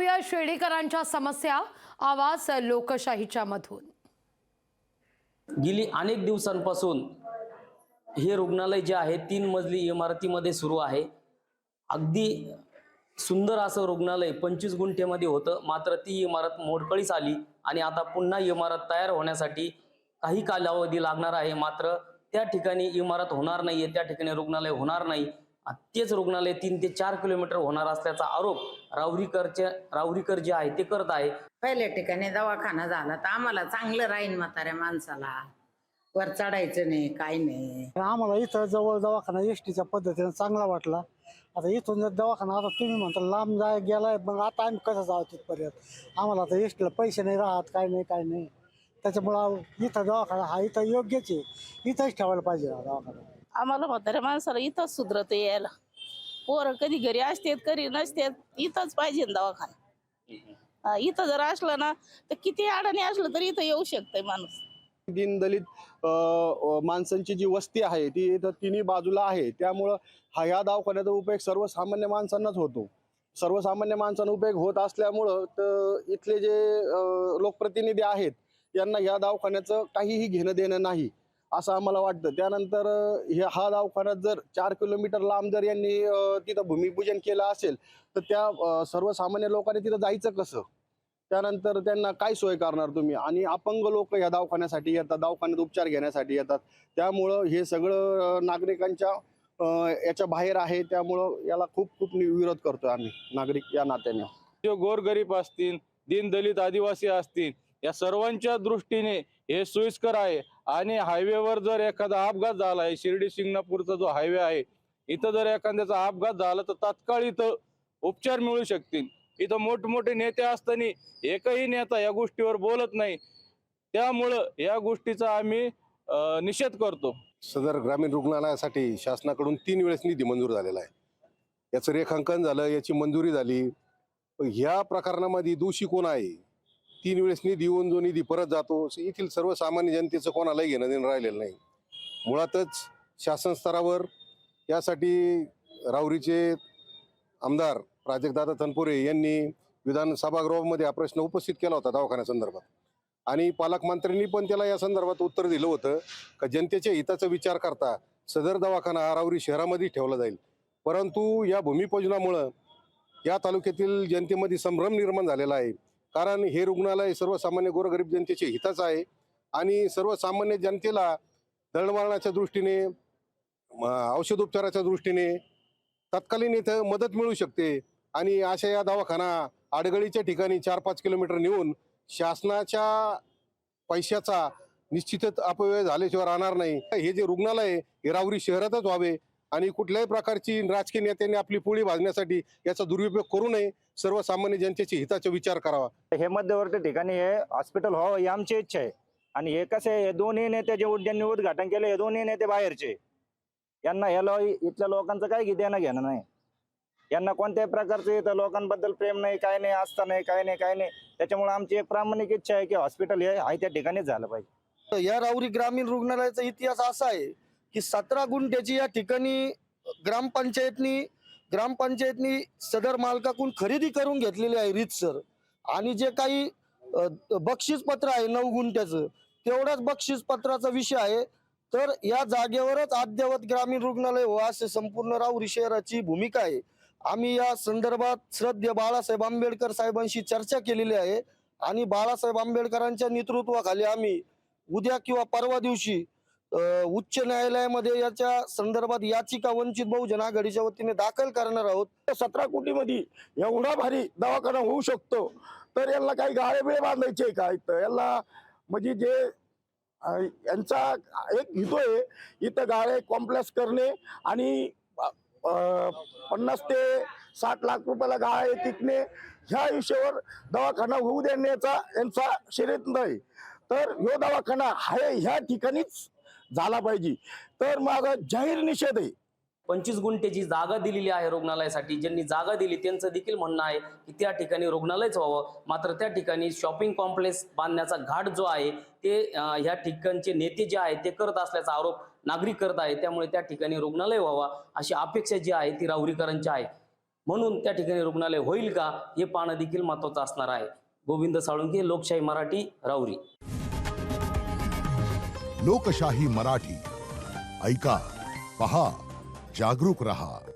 पाहूया शेळीकरांच्या समस्या, आवाज लोकशाहीच्या मधून। गेली अनेक दिवसांपासून हे रुग्णालय जे आहे 3 मजली इमारतीमध्ये सुरू आहे। अगदी सुंदर असं रुग्णालय 25 गुंठेमध्ये होतं, मात्र ती इमारत मोडकळीस आली आणि आता पुन्हा इमारत तयार होण्यासाठी काही कालावधी लागणार आहे। मात्र त्या ठिकाणी इमारत होणार नाहीये, त्या ठिकाणी रुग्णालय होणार नाही। तेच रुग्णालय 3 ते 4 किलोमीटर होणार असल्याचा आरोप राहुरीकर जे आहे ते करत आहे। पहिल्या ठिकाणी दवाखाना झाला तर आम्हाला चांगलं राहीन, म्हाताऱ्या माणसाला वर चढायचं नाही, काय नाही। आम्हाला इथं जवळ दवाखाना एसटीच्या पद्धतीने चांगला वाटला। आता इथून जर दवाखाना आता तुम्ही म्हणता लांब जाय गेलाय, मग आता आम्ही कसं जाऊ तिथपर्यंत? आम्हाला आता एसटीला पैसे नाही राहत, काय नाही। त्याच्यामुळं इथं दवाखाना हा इथं योग्यच आहे, इथंच ठेवायला पाहिजे दवाखाना। आम्हाला म्हाताऱ्या माणसाला इथंच सुधरत यायला, पोरं कधी घरी असतात कधी नसतात, इथंच पाहिजे दवाखाना। इथं जर असलं ना तर किती अडाणी असलं तरी इथं येऊ शकतंय माणूस। दीनदलित माणसांची जी वस्ती आहे ती इथं तिन्ही बाजूला आहे, त्यामुळं ह्या दवाखान्याचा उपयोग सर्वसामान्य माणसांनाच होतो। सर्वसामान्य माणसांना उपयोग होत असल्यामुळं तर इथले जे लोकप्रतिनिधी आहेत यांना या दवाखान्याचं काहीही घेणं देणं नाही असं आम्हाला वाटतं। त्यानंतर हा दवाखाना जर 4 किलोमीटर लांब जर यांनी तिथं भूमिपूजन केलं असेल तर त्या सर्वसामान्य लोकांनी तिथं जायचं कसं? त्यानंतर त्यांना काय सोय करणार तुम्ही? आणि अपंग लोक या दवाखान्यासाठी येतात, दवाखान्यात उपचार घेण्यासाठी येतात, त्यामुळं हे सगळं नागरिकांच्या याच्या बाहेर आहे। त्यामुळं याला खूप विरोध करतोय आम्ही नागरिक या नात्याने। जो गोरगरीब असतील, दीनदलित आदिवासी असतील, या सर्वांच्या दृष्टीने हे सोयीस्कर आहे। आणि हायवेवर जर एखादा अपघात झाला आहे, शिर्डी शिंगणापूरचा जो हायवे आहे, इथं जर एखाद्याचा अपघात झाला तर तात्काळ इथं उपचार मिळू शकतील। इथं मोठमोठे नेते असताना एकही नेता या गोष्टीवर बोलत नाही, त्यामुळं या गोष्टीचा आम्ही निषेध करतो। सदर ग्रामीण रुग्णालयासाठी शासनाकडून 3 वेळेस निधी मंजूर झालेला आहे। याचं रेखांकन झालं, याची मंजुरी झाली। ह्या प्रकरणामध्ये दोषी कोण आहे? 3 वेळेस निधी येऊन जो निधी परत जातो, येथील सर्वसामान्य जनतेचं कोणालाही घेणं देणं राहिलेलं नाही। मुळातच शासन स्तरावर यासाठी राहुरीचे आमदार प्राजक्तदादा तनपुरे यांनी विधान सभागृहामध्ये हा प्रश्न उपस्थित केला होता दवाखान्यासंदर्भात, आणि पालकमंत्र्यांनी पण त्याला या संदर्भात उत्तर दिलं होतं का जनतेच्या हिताचा विचार करता सदर दवाखाना हा राहुरी शहरामध्ये ठेवला जाईल। परंतु या भूमिपूजनामुळं या तालुक्यातील जनतेमध्ये संभ्रम निर्माण झालेला आहे, कारण हे रुग्णालय सर्वसामान्य गोरगरीब जनतेच्या हिताचं आहे आणि सर्वसामान्य जनतेला दळणवळणाच्या दृष्टीने, औषधोपचाराच्या दृष्टीने तत्कालीन इथं मदत मिळू शकते। आणि अशा या दवाखाना आडगळीच्या ठिकाणी 4-5 किलोमीटर नेऊन शासनाच्या पैशाचा निश्चितच अपव्यय झाल्याशिवाय राहणार नाही। हे जे रुग्णालय हे राहुरी शहरातच व्हावे आणि कुठल्याही प्रकारची राजकीय नेत्यांनी आपली पोळी भाजण्यासाठी याचा दुरुपयोग करू नये, सर्वसामान्य जनतेच्या हिताचा विचार करावा। हे मध्यवर्ती ठिकाणी हे हॉस्पिटल व्हावं ही आमची इच्छा आहे। आणि हे कसे हे दोन्ही नेते ज्यांनी उद्घाटन केलं, हे दोन्ही नेते बाहेरचे, यांना इथल्या लोकांचं काही देणं घेणं नाही। यांना कोणत्याही प्रकारचं इथं लोकांबद्दल प्रेम नाही, काय नाही, आस्था नाही, काय नाही। त्याच्यामुळे आमची एक प्रामाणिक इच्छा आहे की हॉस्पिटल हे आहे त्या ठिकाणीच झालं पाहिजे। या राहुरी ग्रामीण रुग्णालयाचा इतिहास असा आहे की 17 गुंठ्याची या ठिकाणी ग्रामपंचायतनी सदर मालकाकडून खरेदी करून घेतलेली आहे रीतसर। आणि जे काही बक्षीस पत्र आहे 9 गुंठ्याचं, तेवढाच बक्षीस पत्राचा विषय आहे। तर या जागेवरच अद्ययावत ग्रामीण रुग्णालय हो असे संपूर्ण राहुरी शहराची भूमिका आहे। आम्ही या संदर्भात श्रद्धेय बाळासाहेब आंबेडकर साहेबांशी चर्चा केलेली आहे आणि बाळासाहेब आंबेडकरांच्या नेतृत्वाखाली आम्ही उद्या किंवा परवा दिवशी उच्च न्यायालयामध्ये याच्या संदर्भात याचिका वंचित बहुजन आघाडीच्या वतीने दाखल करणार आहोत। 17 कोटीमध्ये एवढा भारी दवाखाना होऊ शकतो, तर यांना काही गाळेबिळे बांधायचे काय? तर यांना म्हणजे जे यांचा एक हेतू आहे इथं गाळे कॉम्प्लेक्स करणे आणि 50 ते 60 लाख रुपयाला गाळे टिकणे, ह्या विषयावर दवाखाना होऊ देण्याचा यांचा शर्यत नाही। तर ह्यो दवाखाना आहे ह्या ठिकाणीच झाला पाहिजे, तर माझा जाहीर निषेध आहे। 25 गुंठेची जागा दिलेली आहे रुग्णालयासाठी, ज्यांनी जागा दिली त्यांचं देखील म्हणणं आहे की त्या ठिकाणी रुग्णालयच व्हावं। मात्र त्या ठिकाणी शॉपिंग कॉम्प्लेक्स बांधण्याचा घाट जो आहे ते ह्या ठिकाणचे नेते जे आहेत ते करत असल्याचा आरोप नागरिक करत आहे। त्यामुळे त्या ठिकाणी रुग्णालय व्हावा अशी अपेक्षा जी आहे ती राहुरीकरांची आहे। म्हणून त्या ठिकाणी रुग्णालय होईल का हे पाहणं देखील महत्त्वाचं असणार आहे. गोविंद साळुंके, लोकशाही मराठी, राऊरी. लोकशाही मराठी, ऐका, पहा, जागरूक रहा.